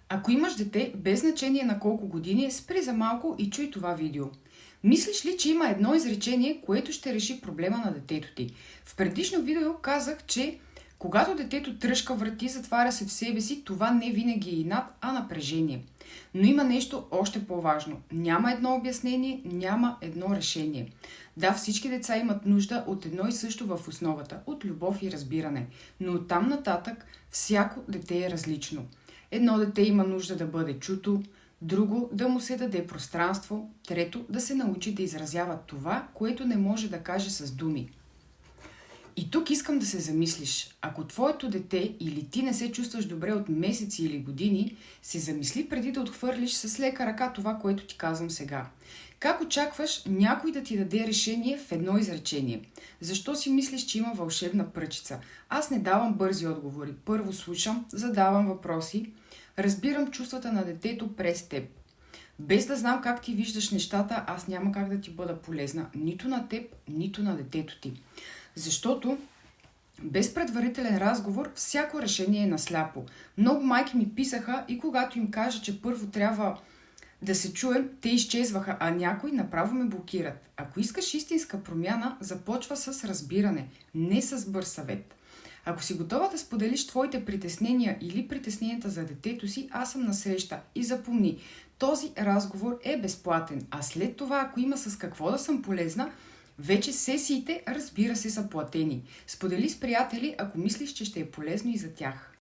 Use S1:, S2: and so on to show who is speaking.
S1: Ако имаш дете, без значение на колко години, спри за малко и чуй това видео. Мислиш ли, че има едно изречение, което ще реши проблема на детето ти? В предишно видео казах, че когато детето тръшка врати, затваря се в себе си, това не винаги е инат, а напрежение. Но има нещо още по-важно. Няма едно обяснение, няма едно решение. Да, всички деца имат нужда от едно и също в основата, от любов и разбиране. Но оттам нататък всяко дете е различно. Едно дете има нужда да бъде чуто, друго да му се даде пространство, трето да се научи да изразява това, което не може да каже с думи. И тук искам да се замислиш. Ако твоето дете или ти не се чувстваш добре от месеци или години, се замисли преди да отхвърлиш с лека ръка това, което ти казвам сега. Как очакваш някой да ти даде решение в едно изречение? Защо си мислиш, че има вълшебна пръчица? Аз не давам бързи отговори. Първо слушам, задавам въпроси, разбирам чувствата на детето през теб. Без да знам как ти виждаш нещата, аз няма как да ти бъда полезна нито на теб, нито на детето ти. Защото без предварителен разговор всяко решение е насляпо. Много майки ми писаха и когато им кажа, че първо трябва да се чуем, те изчезваха, а някои направо ме блокират. Ако искаш истинска промяна, започва с разбиране, не с бърз съвет. Ако си готова да споделиш твоите притеснения или притесненията за детето си, аз съм насреща. И запомни, този разговор е безплатен, а след това, ако има с какво да съм полезна, вече сесиите, разбира се, са платени. Сподели с приятели, ако мислиш, че ще е полезно и за тях.